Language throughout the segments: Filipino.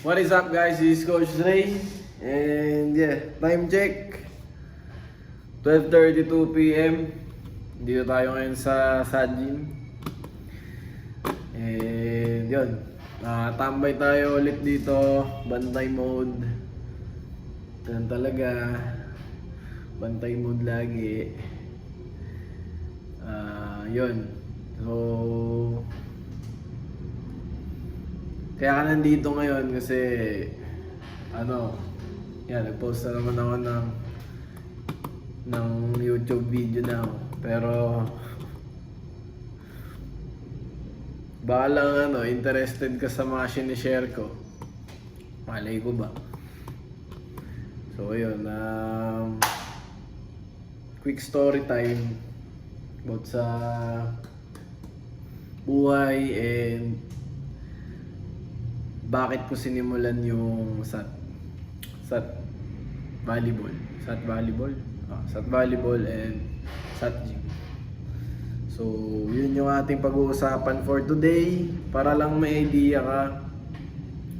What is up guys, this is Coach Ray. And yeah, time check 12:32 PM. Dito tayo ngayon sa gym. And yun, tambay tayo ulit dito. Bantay mode. Yan talaga. Bantay mode lagi. Yun. So kaya ka nandito ngayon kasi nag-post na naman ako ng YouTube video na ako. Pero baka lang interested ka sa mga sinishare ko. Malay ko ba? So ayun, quick story time about sa buhay and bakit ko sinimulan yung SAT volleyball. SAT volleyball and SAT gym. So, yun yung ating pag-uusapan for today para lang may idea ka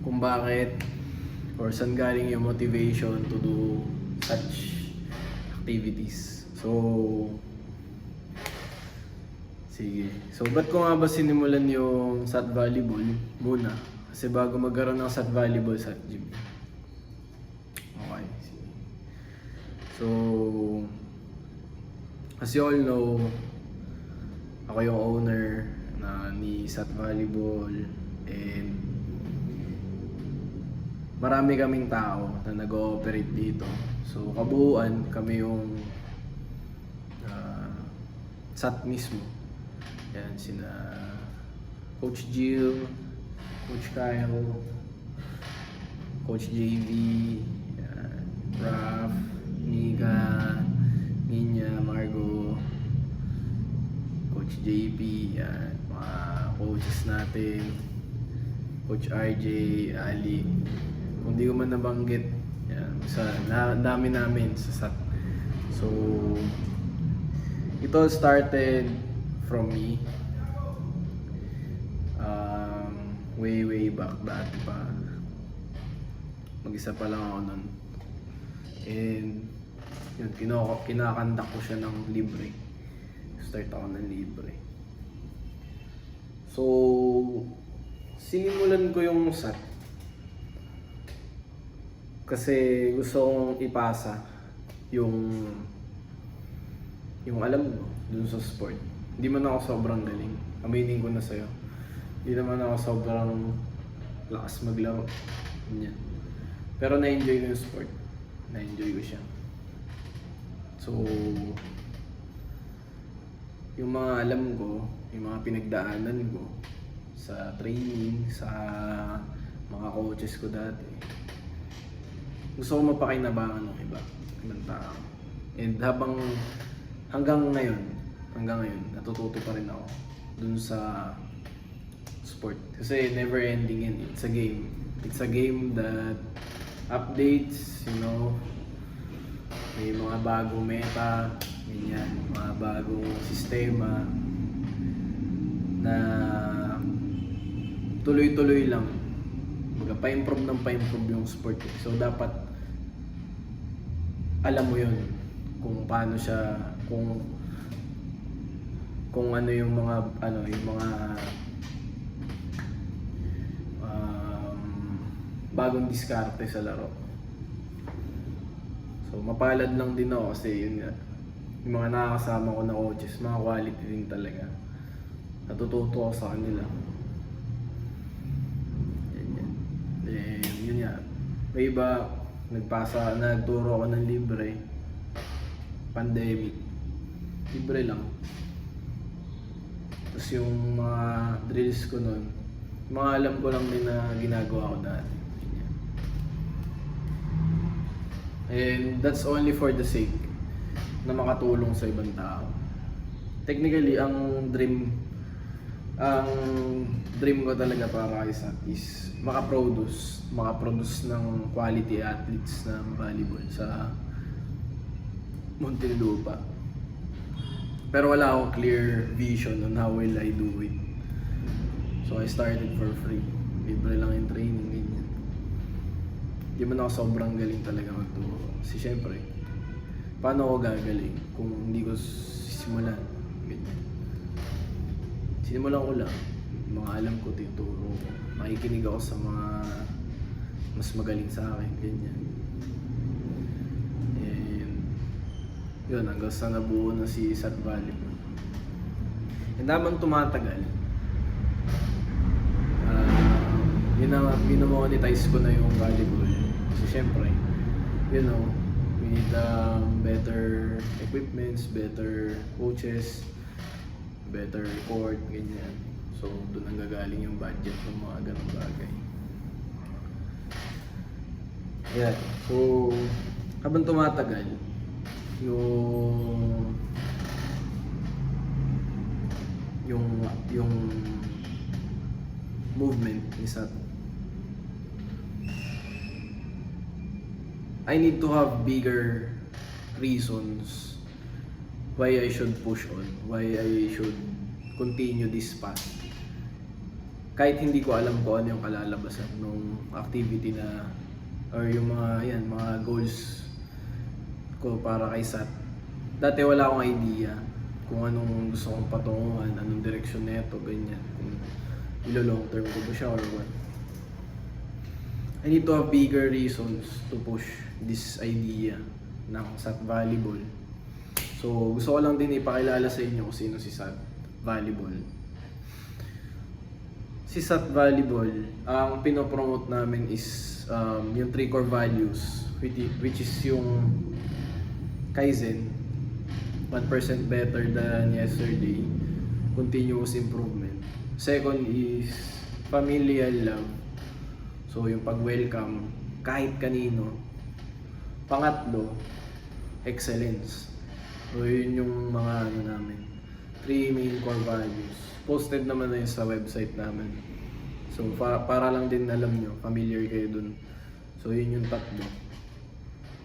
kung bakit or saan galing yung motivation to do such activities. So, sige. So, ba't ko nga ba sinimulan yung SAT volleyball muna? Kasi bago magkaroon ng SAT volleyball, SAT gym. Okay. So, as you all know, ako yung owner ni SAT volleyball and marami kaming tao na nag-ooperate dito. So, kabuuan kami yung SAT mismo. Yan, sina Coach Jill, Coach Kyle, Coach JV, yan, Raf, Nika, Ninya, Margo, Coach JP, yan, mga coaches natin, Coach RJ, Ali. Kung di ko man nabanggit, yan, dami namin sa SAT. So, it all started from me. Way back dati pa. Mag-isa pa lang ako nun. And yun, kinakandak ko siya ng libre. Start ako ng libre. So, sinimulan ko yung SAT kasi gusto kong ipasa yung alam mo dun sa sport. Hindi man ako sobrang galing. Aminin ko na sa'yo. Hindi naman ako sobrang lakas maglaro. Ganyan. Pero na-enjoy ko yung sport. Na-enjoy ko siya. So, yung mga alam ko, yung mga pinagdaanan ko sa training, sa mga coaches ko dati, gusto ko mapakinabangan ng ibang tao. And hanggang ngayon, natututo pa rin ako dun sa sport. Kasi never ending yan. It's a game. It's a game that updates, may mga bagong meta, ganyan, mga bagong sistema na tuloy-tuloy lang. Pa-improve yung sport. So dapat alam mo yun kung paano siya, kung ano yung mga bagong diskarte sa laro. So mapalad lang din ako kasi yun nga, yung mga nakakasama ko na coaches, mga quality din talaga. Natututo ako sa kanila. Then yun nga, may iba nagturo ako ng libre. Pandemic, libre lang. Tapos yung mga drills ko nun, mga alam ko lang din na ginagawa ko dati. And that's only for the sake na makatulong sa ibang tao. Technically, ang dream ko talaga para kay SAT is makaproduce ng quality athletes ng volleyball sa Muntinlupa. Pero wala akong clear vision on how will I do it. So I started for free. Libre lang yung training, ganyan. Di man ako sobrang galing talaga magturo. Kasi syempre, paano ako gagaling kung hindi ko sisimulan? Ganyan. Sinimulan ko lang. Mga alam ko, tinuturo ko. Makikinig ako sa mga mas magaling sa akin. Ganyan. And yun, hanggang sa nabuo na si Sat Valley. And habang tumatagal, minamonetize ko na yung volleyball. Kasi syempre, you know, we need better equipments, better coaches, better court, ganyan. So, doon ang gagaling yung budget ng mga ganong bagay. Ayan. So, habang tumatagal, yung movement is at I need to have bigger reasons why I should push on, why I should continue this path. Kahit hindi ko alam kung ano yung kalalabasan ng activity na or yung mga goals ko para kay Sat. Dati wala akong idea kung anong gusto kong patunguhan, anong direksyon neto, ganyan. Kung ilo-long term ko ba siya or what. I need to have bigger reasons to push this idea ng Sat Volleyball. So, gusto ko lang din ipakilala sa inyo kung sino si Sat Volleyball. Si Sat Volleyball, ang pinopromote namin is yung 3 core values, which is yung Kaizen, 1% better than yesterday, continuous improvement. Second is familial love. So, yung pag-welcome kahit kanino. Pangatlo, excellence. So, yun yung mga namin. 3 main core values. Posted naman na yun sa website namin. So, para lang din alam nyo, familiar kayo dun. So, yun yung tatlo.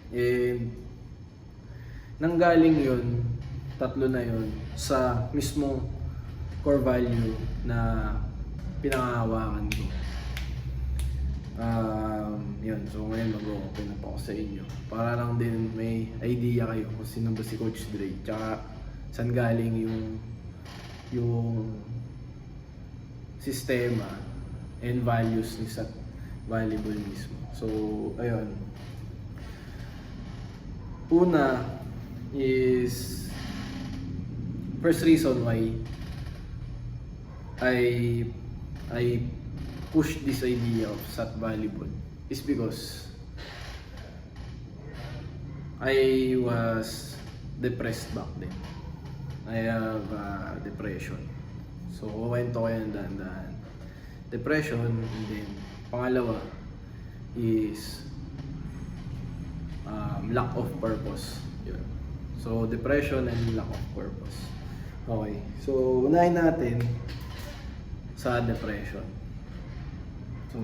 And, nanggaling yun, tatlo na yun, sa mismong core value na pinangahawakan ko. Yun, so ngayon mag-open up ako sa inyo para lang din may idea kayo kung sino ba si Coach Dre, tsaka saan galing yung sistema and values ni Sat Volleyball mismo. So, ayun. Una is first reason why I push this idea of Sat Volleyball is because I was depressed back then. I have depression. So, kuwento ko yan dahan-dahan. Depression, and then pangalawa is lack of purpose. Yun. So, depression and lack of purpose. Okay. So, unahin natin sa depression. So,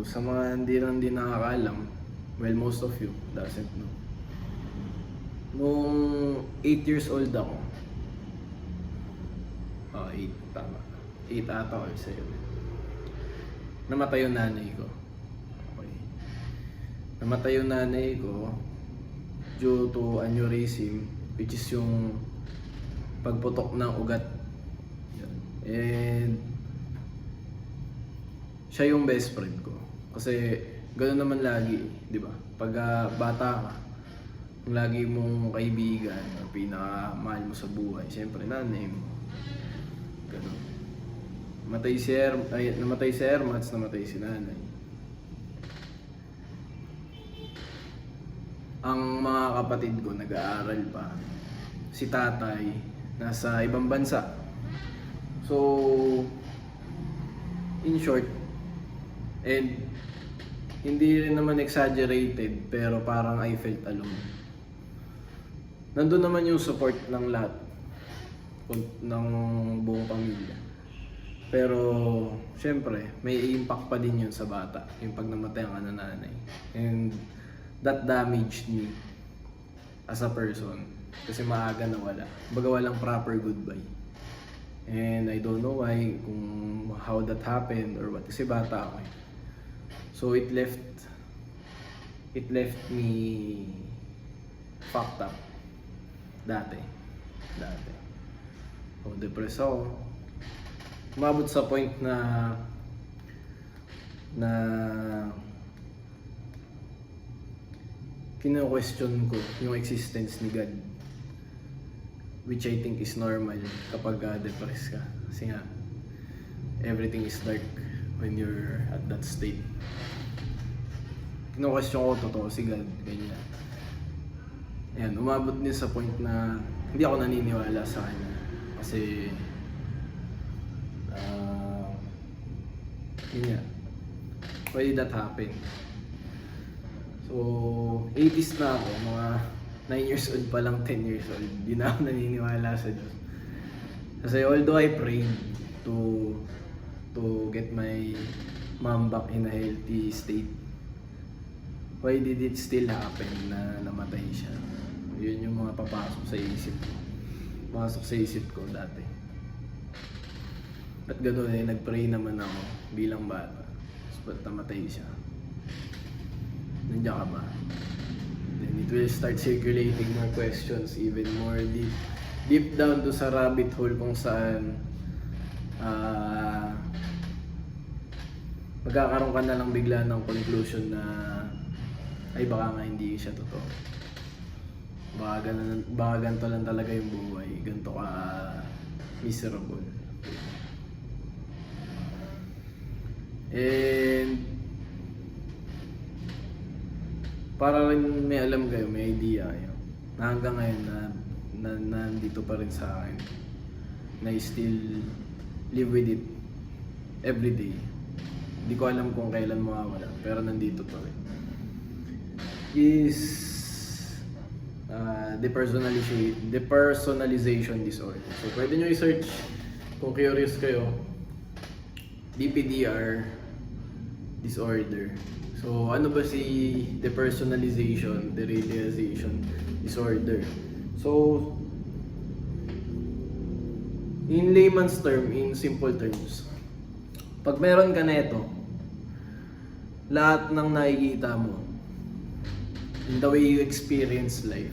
sa mga hindi nakakaalam, well, most of you doesn't know. Nung 8 years old ako, 8, tama. 8 ata or 7. Namatay yung nanay ko. Okay. Namatay yung nanay ko due to aneurysm, which is yung pagputok ng ugat. Yan. And siya yung best friend ko. Kasi ganoon naman lagi, di ba? Pag bata ka, yung lagi mong kaibigan, ang pinakamahal mo sa buhay, siyempre nanay mo. Ganun. Namatay si Ermats, namatay si nanay. Ang mga kapatid ko nag-aaral pa. Si tatay nasa ibang bansa. So, in short, and hindi rin naman exaggerated, pero parang I felt alone. Nandun naman yung support ng lahat ng buong pamilya. Pero syempre, may impact pa din yun sa bata, yung pag namatay ang nanay. And that damaged me as a person. Kasi maaga nawala. Baga walang proper goodbye. And I don't know why, kung how that happened or what. Kasi bata ako eh. So it left it left me fucked up. Dati. So, depressed ako. Umabot sa point na kino-question ko yung existence ni God, which I think is normal kapag depressed ka. Kasi nga, everything is dark when you're at that state. Kino-question ko, totoo si God, ganyan. Ayan, umabot din sa point na hindi ako naniniwala sa kanya. Kasi, yun nga, why did that happen? So, 80s na ako, mga 9 years old pa lang, 10 years old, di na ako naniniwala sa Diyos. Kasi although I prayed to get my mom back in a healthy state, why did it still happen na namatay siya? Yun yung mga papasok sa isip ko. Pasok sa isip ko dati. At gano'n nag-pray naman ako bilang bata. Ba't namatay siya? Nandiyan ka ba? Then it will start circulating more questions, even more deep down to sa rabbit hole kung saan magkakaroon ka na lang bigla ng conclusion na ay baka nga hindi siya totoo. Baka ganito lang talaga yung buhay. Ganito ka miserable. And para rin may alam kayo, may idea kayo na hanggang ngayon na nandito pa rin sa akin, na I still live with it every day. Hindi ko alam kung kailan mawawala, pero nandito pa rin. Is depersonalization disorder. So pwede nyo i-search kung curious kayo, DPDR disorder. So ano ba si depersonalization disorder? So in layman's term, in simple terms, pag meron ka neto, lahat ng nakikita mo in the way you experience life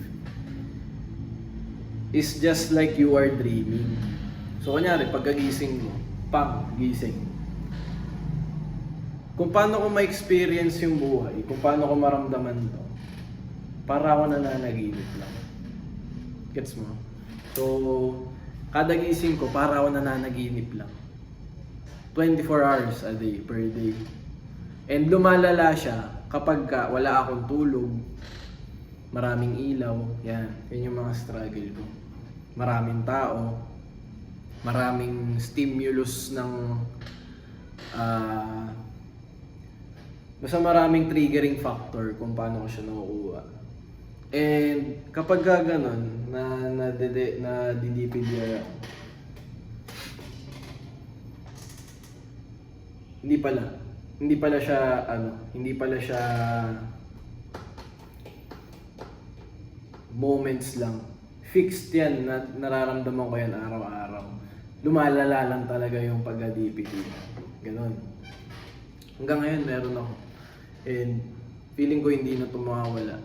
is just like you are dreaming. So kunyari, pagkagising mo, gising. Kung paano ko ma-experience yung buhay, kung paano ko maramdaman to, para ako nananaginip lang. Gets mo? So, kada gising ko, para ako nananaginip lang. 24 hours a day, per day. And lumalala siya kapag wala akong tulog, maraming ilaw, yan yung mga struggle ko. Maraming tao, maraming stimulus ng basta maraming triggering factor kung paano ko siya nakukuha. And kapag gano'n, nadidipidya ako, hindi pala siya moments lang. Fixed yan, nararamdaman ko yan araw-araw. Lumalala lang talaga yung pagka-DPD. Ganon. Hanggang ngayon meron ako. And feeling ko hindi na ito mawawala.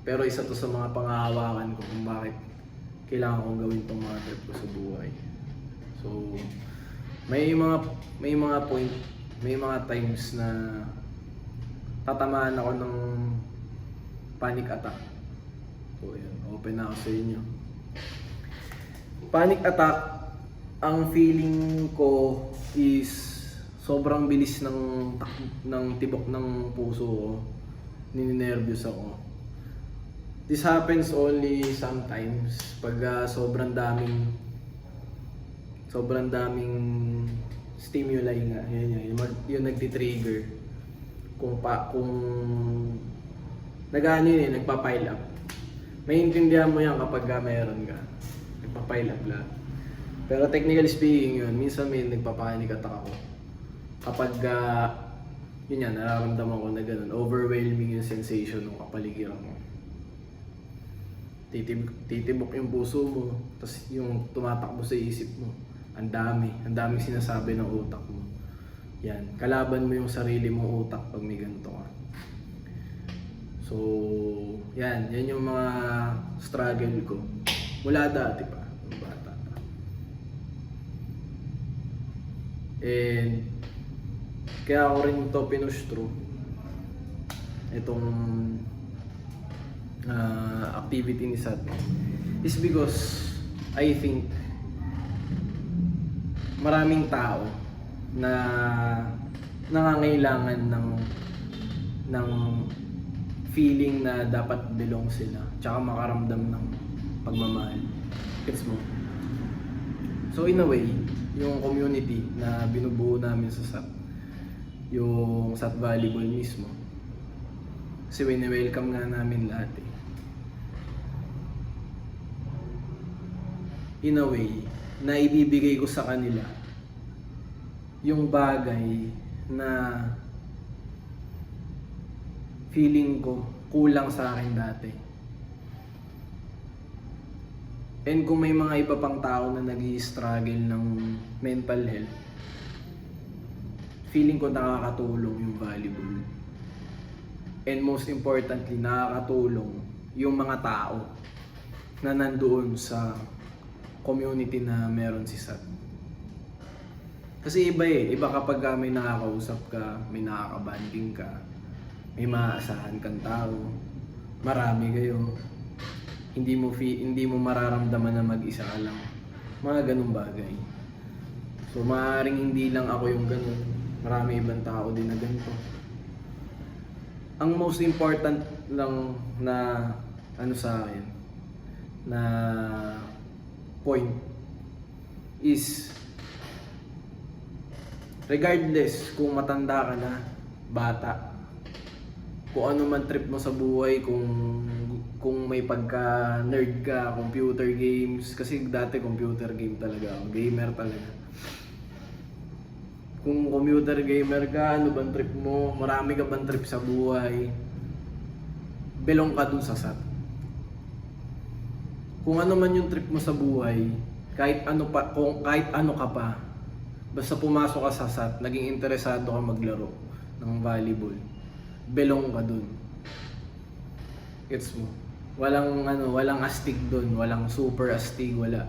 Pero isa to sa mga pangahawakan ko kung bakit kailangan kong gawin itong mga trip ko sa buhay. So, may mga times na tatamaan ako ng panic attack. So, yun, open na ako sa inyo. Panic attack, ang feeling ko is sobrang bilis ng tibok ng puso ko. Nininervyos ako. This happens only sometimes pag sobrang daming stimuli nga. Yung nagti-trigger. Kung nagpa-pile up. Maintindihan mo yan kapag meron ka. Nagpa-pile up lang. Pero technically speaking yun, minsan may nagpa-panic attack ako. Kapag yun yan, nararamdaman ko na ganun, overwhelming yung sensation ng kapaligiran mo. Titibok yung puso mo, tapos yung tumatakbo sa isip mo, ang dami sinasabi ng utak mo. Yan, kalaban mo yung sarili mong utak pag may ganito ka. So So, yan yung mga struggle ko. Mula dati pa, nung bata pa. And, kaya ako rin ito pinush through. Itong activity ni Sat is because I think maraming tao na nangangailangan ng feeling na dapat belong sila tsaka makaramdam ng pagmamahal. Gets mo? So in a way, yung community na binubuo namin sa SAT, yung SAT Volleyball mismo, kasi wini-welcome nga namin lahat eh. In a way, na ibibigay ko sa kanila yung bagay na feeling ko kulang sa akin dati. And kung may mga iba pang tao na nag-i-struggle ng mental health, feeling ko nakakatulong yung volleyball. And most importantly, nakakatulong yung mga tao na nandoon sa community na meron si Sat. Kasi iba iba kapag may nakakausap ka, may nakakabanding ka, may maaasahan kang tao, marami kayo, hindi mo mararamdaman na mag-isa ka lang. Mga ganung bagay. So maaaring hindi lang ako yung ganun, marami ibang tao din na ganito. Ang most important lang na sa akin na point is regardless kung matanda ka na, bata, kung ano man trip mo sa buhay, kung may pagka-nerd ka, computer games, kasi dati computer game talaga ako, gamer talaga. Kung computer gamer ka, ano bang trip mo, marami ka bang trip sa buhay, belong ka dun sa SAT. Kung ano man yung trip mo sa buhay, kahit ano ka pa, basta pumasok ka sa SAT, naging interesado ka maglaro ng volleyball, belong ka dun. Gets mo? Walang astig dun, walang super astig, wala.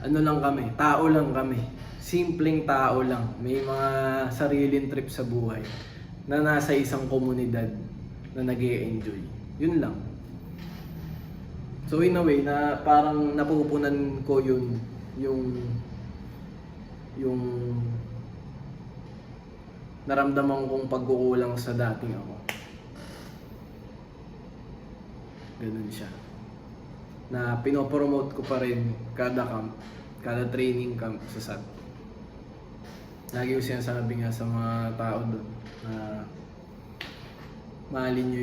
Ano lang kami, tao lang kami. Simpleng tao lang, may mga sariling trip sa buhay na nasa isang komunidad na nag-e-enjoy. Yun lang. So in a way, na parang napupunan ko yung naramdaman kong pagkukulang sa dating ako. Ganun siya. Na pinopromote ko pa rin kada camp, kada training camp sa SAT. Lagi ko sinasabi nga sa mga tao doon na mahalin nyo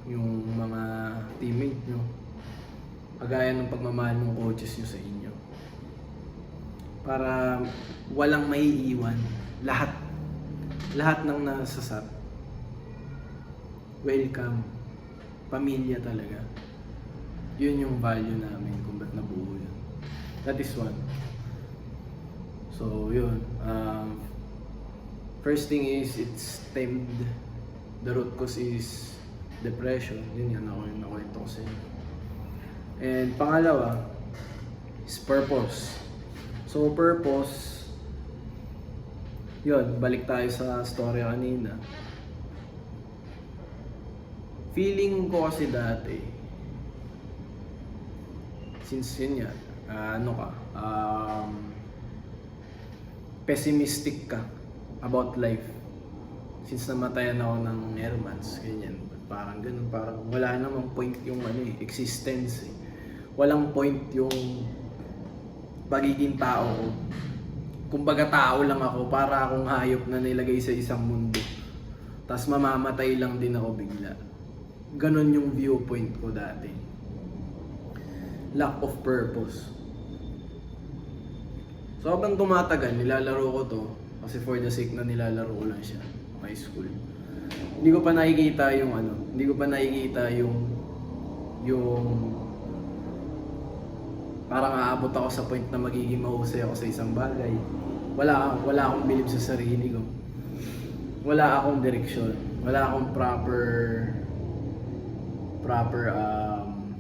yung mga teammate nyo. Kagaya ng pagmamahal ng coaches nyo sa inyo. Para walang maiiwan. Lahat ng nasa SAT. Welcome. Pamilya talaga. Yun yung value namin kung ba't nabuo yun. That is one. So yun, first thing is it's stemmed, the root cause is depression. Yun yan yung nakwento ko sa inyo. And pangalawa is purpose. So purpose, yun, balik tayo sa story kanina. Feeling ko kasi dati, since yun yan, pessimistic ka about life. Since namatayan ako ng airmans, ganyan. Parang ganun, parang wala namang point yung existence eh. Walang point yung pagiging tao ko. Kumbaga tao lang ako, para akong hayop na nilagay sa isang mundo. Tapos mamamatay lang din ako bigla. Ganon yung viewpoint ko dati. Lack of purpose. So habang tumatagal, nilalaro ko to kasi for the sake na nilalaro ko lang siya high school. Hindi ko pa nakikita yung parang aabot ako sa point na magiging mahusay ako sa isang bagay. Wala akong bilib sa sarili ko. Wala akong direksyon. Wala akong proper proper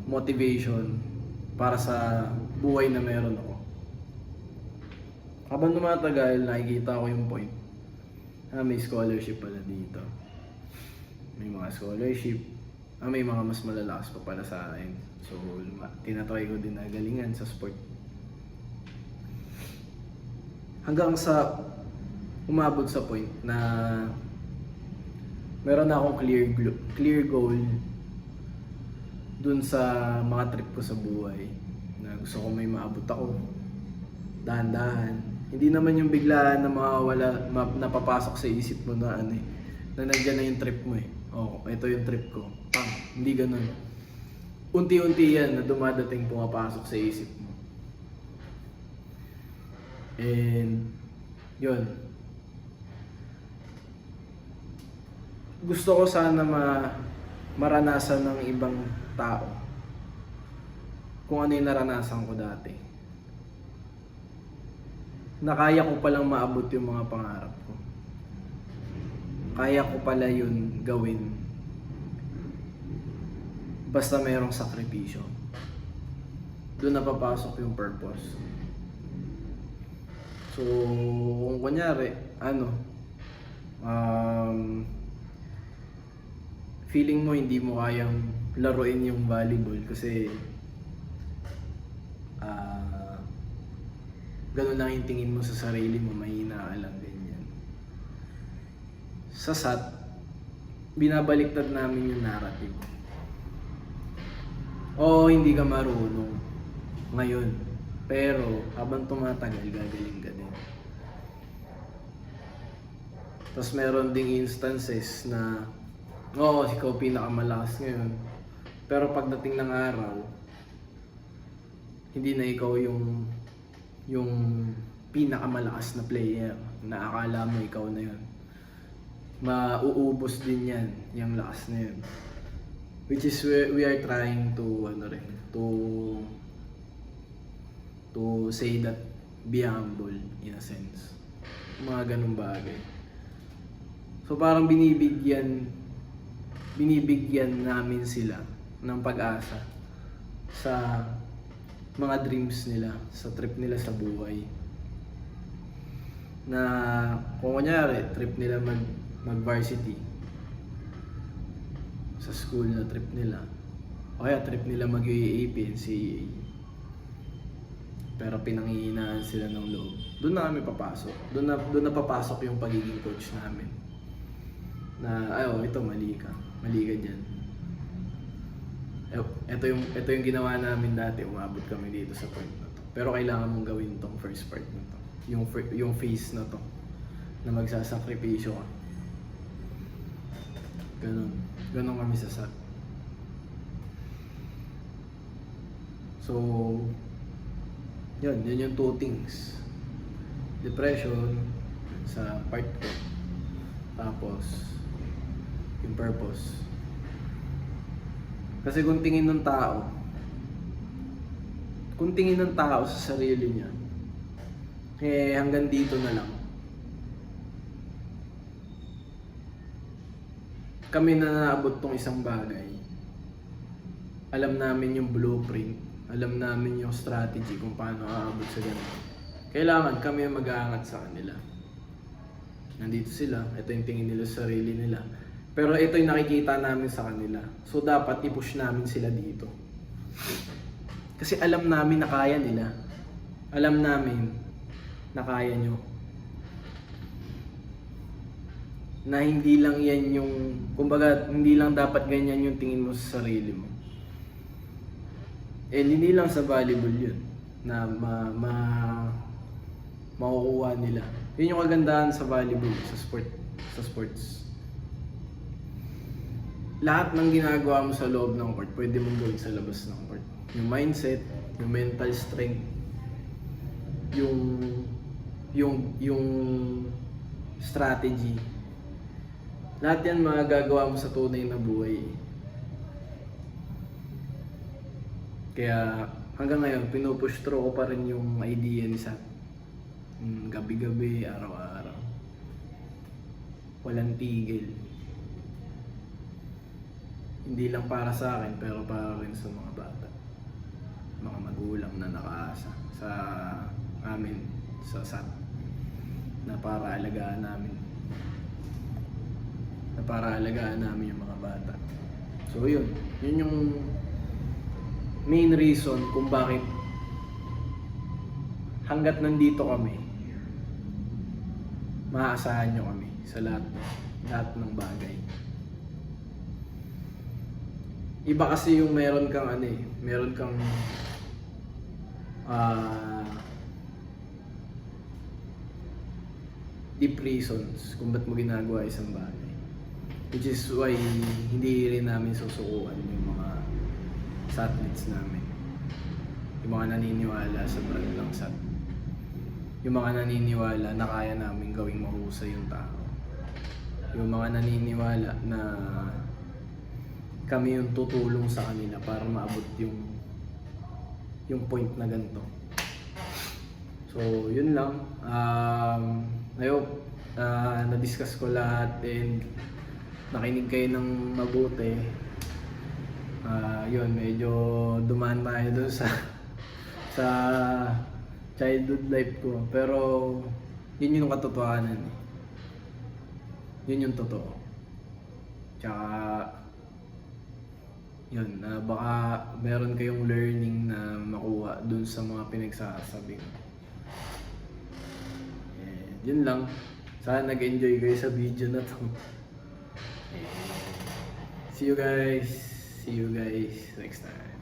motivation para sa buhay na meron ako. Habang tumatagal, nakikita ko yung point na may scholarship pala dito. May mga scholarship, may mga mas malalakas pa pala sa akin. So, tinatry ko din na galingan sa sport. Hanggang sa umabot sa point na meron na akong clear goal dun sa mga trip ko sa buhay, na gusto ko may maabot ako dahan-dahan. Hindi naman yung biglaan na mawawala, napapasok sa isip mo na na nandiyan na yung trip mo eh. Oh, ito yung trip ko. Pang, hindi ganun. Unti-unti yan na dumadating, pumapasok sa isip mo. And yun. Gusto ko sana maranasan ng ibang tao kung ano yung naranasan ko dati. Na kaya ko palang maabot yung mga pangarap ko. Kaya ko pala yun gawin. Basta mayroong sakripisyo. Doon napapasok yung purpose. So, kung kunyari, feeling mo hindi mo kayang laruin yung volleyball kasi ganun lang yung tingin mo sa sarili mo, mahina ka lang, ganyan. Sa SAT, binabaliktad namin yung narrative. Oo, hindi ka marunong ngayon, pero habang tumatagal, gagaling ka din. Tapos meron ding instances na ikaw pinakamalakas ngayon, pero pagdating ng araw, hindi na ikaw yung pinakamalakas na player na akala mo ikaw na yun. Mauubos din yan, yung lakas na yun. Which is we are trying to say that be humble in a sense. Mga ganung bagay. So parang binibigyan namin sila ng pag-asa sa mga dreams nila, sa trip nila sa buhay. Na kung kunyari, trip nila mag-varsity sa school na trip nila, o kaya trip nila mag-UAAP, NCAA, pero pinanghihinaan sila ng loob. Doon na kami papasok. Doon na papasok yung pagiging coach namin. Na, ito mali ka dyan. Ito yung ginawa namin dati, umabot kami dito sa point na to. Pero kailangan mong gawin tong first part na to. Yung phase na to, na magsasakripisyo ka. Ganon kami sa SAT. So, yun yung two things. Depression sa part ko. Tapos, yung purpose. Kasi kung tingin ng tao sa sarili niya, hanggang dito na lang. Kami na naabot tong isang bagay. Alam namin yung blueprint, alam namin yung strategy kung paano aabot sa ganito. Kailangan kami yung mag-aangat sa kanila. Nandito sila, ito yung tingin nila sa sarili nila. Pero ito yung nakikita namin sa kanila. So dapat i-push namin sila dito. Kasi alam namin na kaya nila. Alam namin na kaya nyo. Na hindi lang yan yung, kumbaga, hindi lang dapat ganyan yung tingin mo sa sarili mo. Hindi lang sa volleyball yun na makukuha nila. Yun yung kagandahan sa volleyball, sa sports. Lahat ng ginagawa mo sa loob ng court, pwede mong gawin sa labas ng court. Yung mindset, yung mental strength, yung strategy. Lahat yan magagawa mo sa tunay na buhay. Kaya hanggang ngayon, pinupush through ko pa rin yung idea ni Sat. Gabi-gabi, araw-araw. Walang tigil. Hindi lang para sa akin, pero para rin sa mga bata. Mga magulang na nakaasa sa amin, sa SAT. Na para alagaan namin. Na para alagaan namin yung mga bata. So yun. Yun yung main reason kung bakit hanggat nandito kami, maaasahan nyo kami sa lahat ng bagay. Iba kasi yung meron kang deep reasons kung ba't mo ginagawa isang bagay. Which is why hindi rin namin susukuan yung mga satmates namin. Yung mga naniniwala sa brand ng SAT. Yung mga naniniwala na kaya namin gawing mahusay yung tao. Yung mga naniniwala na kami yung tutulong sa kanila para maabot yung point na ganito. So, yun lang. I hope na-discuss ko lahat and nakinig kayo ng mabuti. Yun, medyo dumaan tayo dun sa childhood life ko. Pero, yun yung katotohanan eh. Yun yung totoo. Tsaka, yun, baka meron kayong learning na makuha dun sa mga pinagsasabi ko. Yun lang. Sana nag-enjoy kayo sa video na to. See you guys next time.